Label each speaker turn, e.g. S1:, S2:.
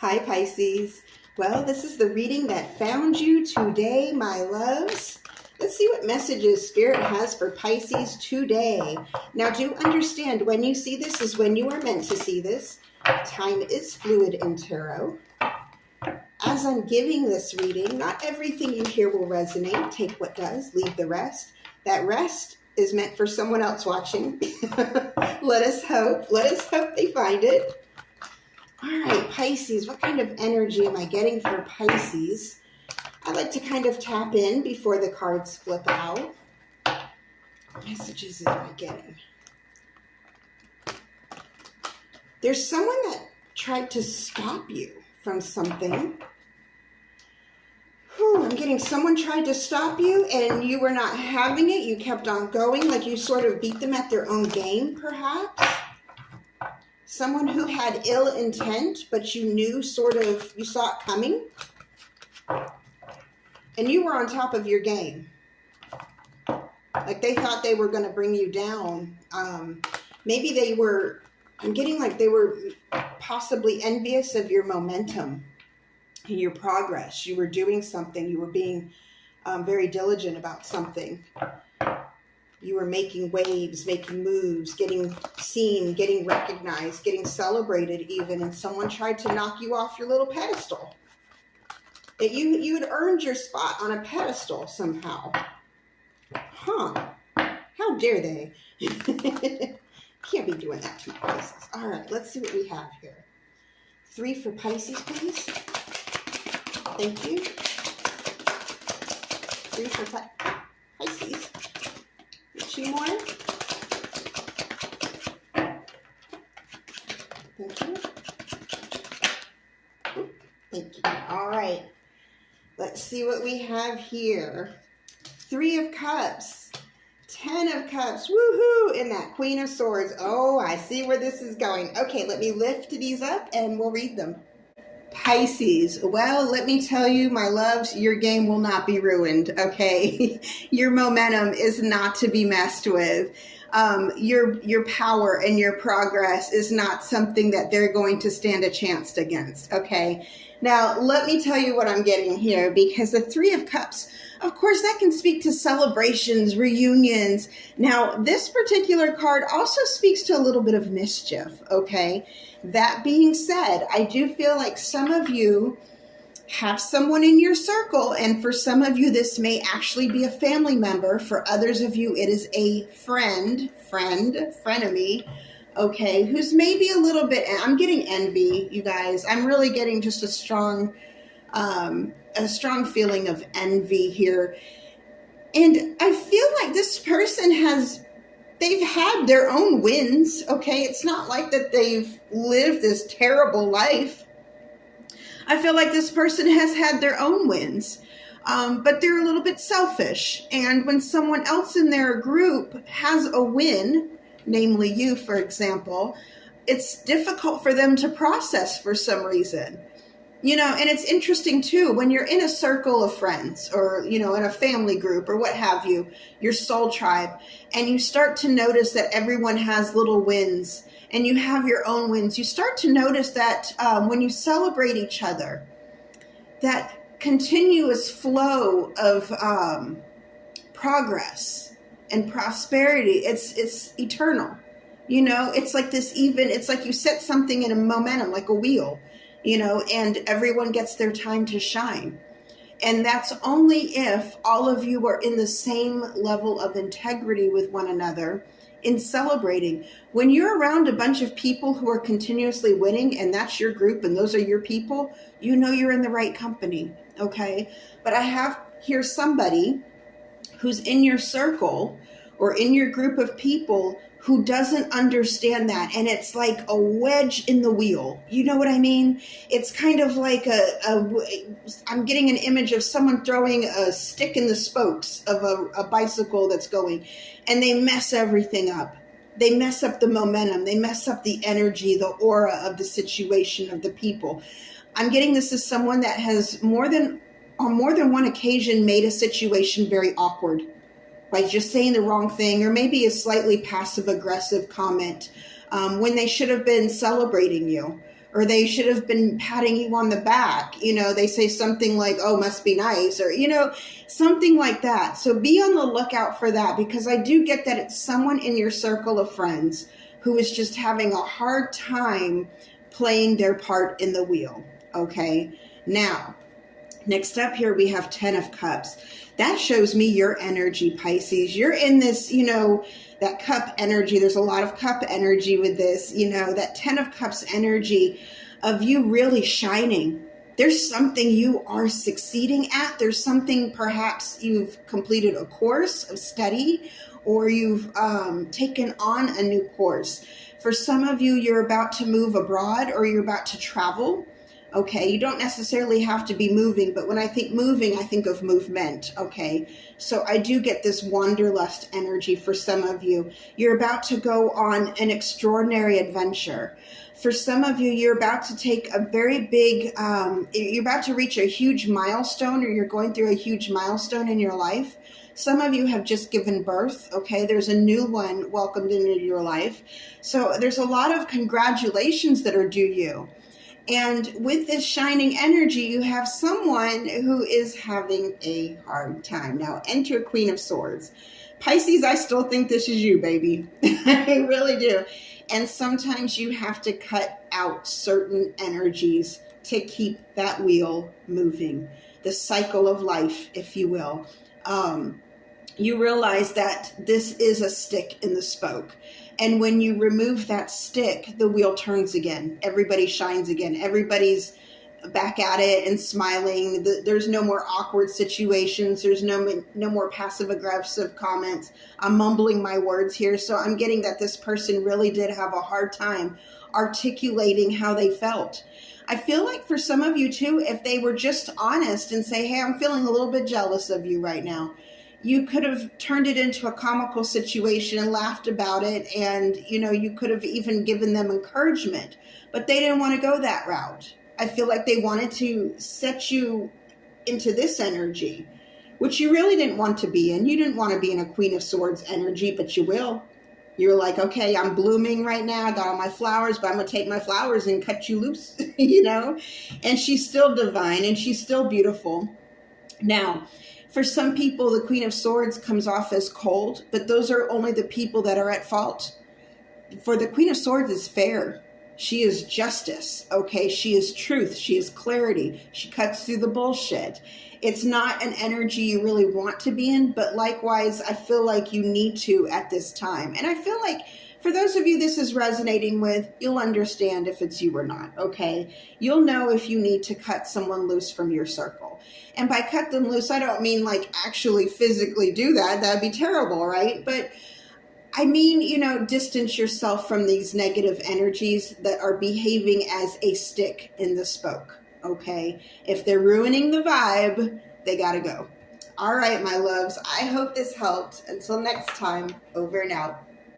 S1: Hi, Pisces. Well, this is the reading that found you today, my loves. Let's see what messages Spirit has for Pisces today. Now, do understand, when you see this is when you are meant to see this. Time is fluid in tarot. As I'm giving this reading, not everything you hear will resonate. Take what does, leave the rest. That rest is meant for someone else watching. Let us hope they find it. All right, Pisces, what kind of energy am I getting for Pisces? I like to kind of tap in before the cards flip out. What messages am I getting? There's someone that tried to stop you from something. I'm getting someone tried to stop you and you were not having it. You kept on going, like you sort of beat them at their own game, perhaps. Someone who had ill intent, but you knew you saw it coming. And you were on top of your game. Like they thought they were going to bring you down. Maybe they were, I'm getting like they were possibly envious of your momentum and your progress. You were doing something. You were being very diligent about something. You were making waves, making moves, getting seen, getting recognized, getting celebrated even, and someone tried to knock you off your little pedestal. That you had earned your spot on a pedestal somehow. Huh. How dare they? Can't be doing that to my Pisces. All right, let's see what we have here. 3 for Pisces, please. Thank you. 3 for Pisces. 2 more. Thank you. Thank you. All right. Let's see what we have here. 3 of Cups. 10 of Cups. Woohoo! And that Queen of Swords. Oh, I see where this is going. Okay, let me lift these up and we'll read them. Pisces, well, let me tell you, my loves, your game will not be ruined, okay? Your momentum is not to be messed with. Your power and your progress is not something that they're going to stand a chance against, okay? Now, let me tell you what I'm getting here, because the 3 of Cups, of course, that can speak to celebrations, reunions. Now, this particular card also speaks to a little bit of mischief, okay? That being said, I do feel like some of you have someone in your circle, and for some of you, this may actually be a family member. For others of you, it is a frenemy, okay, who's maybe a little bit, I'm getting envy, you guys. I'm really getting just a strong feeling of envy here. And I feel like this person they've had their own wins, okay? It's not like that they've lived this terrible life. I feel like this person has had their own wins, but they're a little bit selfish. And when someone else in their group has a win, namely you, for example, it's difficult for them to process for some reason. You know, and it's interesting too, when you're in a circle of friends or, you know, in a family group or what have you, your soul tribe, and you start to notice that everyone has little wins and you have your own wins, you start to notice that when you celebrate each other, that continuous flow of progress and prosperity, it's eternal. You know, it's like it's like you set something in a momentum, like a wheel. You know, and everyone gets their time to shine. And that's only if all of you are in the same level of integrity with one another in celebrating. When you're around a bunch of people who are continuously winning, and that's your group and those are your people, you know you're in the right company, okay? But I have here somebody who's in your circle or in your group of people who doesn't understand that. And it's like a wedge in the wheel. You know what I mean? It's kind of like I'm getting an image of someone throwing a stick in the spokes of a bicycle that's going, and they mess everything up. They mess up the momentum. They mess up the energy, the aura of the situation, of the people. I'm getting this as someone that has on more than one occasion made a situation very awkward by just saying the wrong thing, or maybe a slightly passive aggressive comment when they should have been celebrating you, or they should have been patting you on the back. You know, they say something like, oh, must be nice, or, you know, something like that. So be on the lookout for that, because I do get that it's someone in your circle of friends who is just having a hard time playing their part in the wheel. Okay. Now, next up here, we have 10 of Cups. That shows me your energy, Pisces. You're in this, you know, that cup energy. There's a lot of cup energy with this, you know, that 10 of Cups energy of you really shining. There's something you are succeeding at. There's something, perhaps you've completed a course of study, or you've taken on a new course. For some of you, you're about to move abroad, or you're about to travel. Okay, you don't necessarily have to be moving, but when I think moving, I think of movement. Okay, so I do get this wanderlust energy for some of you. You're about to go on an extraordinary adventure. For some of you, you're about to take a very big, you're about to reach a huge milestone, or you're going through a huge milestone in your life. Some of you have just given birth. Okay, there's a new one welcomed into your life. So there's a lot of congratulations that are due you. And with this shining energy, you have someone who is having a hard time. Now, enter Queen of Swords. Pisces, I still think this is you, baby. I really do. And sometimes you have to cut out certain energies to keep that wheel moving. The cycle of life, if you will. You realize that this is a stick in the spoke. And when you remove that stick, the wheel turns again. Everybody shines again. Everybody's back at it and smiling. There's no more awkward situations. There's no more passive aggressive comments. I'm mumbling my words here. So I'm getting that this person really did have a hard time articulating how they felt. I feel like for some of you too, if they were just honest and say, hey, I'm feeling a little bit jealous of you right now, you could have turned it into a comical situation and laughed about it. And, you know, you could have even given them encouragement, but they didn't want to go that route. I feel like they wanted to set you into this energy, which you really didn't want to be in. You didn't want to be in a Queen of Swords energy, but you will. You're like, okay, I'm blooming right now. I got all my flowers, but I'm going to take my flowers and cut you loose, you know? And she's still divine and she's still beautiful. Now, for some people, the Queen of Swords comes off as cold, but those are only the people that are at fault. For the Queen of Swords is fair. She is justice, okay? She is truth. She is clarity. She cuts through the bullshit. It's not an energy you really want to be in, but likewise, I feel like you need to at this time. And I feel like for those of you this is resonating with, you'll understand if it's you or not, okay? You'll know if you need to cut someone loose from your circle. And by cut them loose, I don't mean like actually physically do that. That'd be terrible, right? But I mean, you know, distance yourself from these negative energies that are behaving as a stick in the spoke, okay? If they're ruining the vibe, they gotta go. All right, my loves, I hope this helped. Until next time, over and out.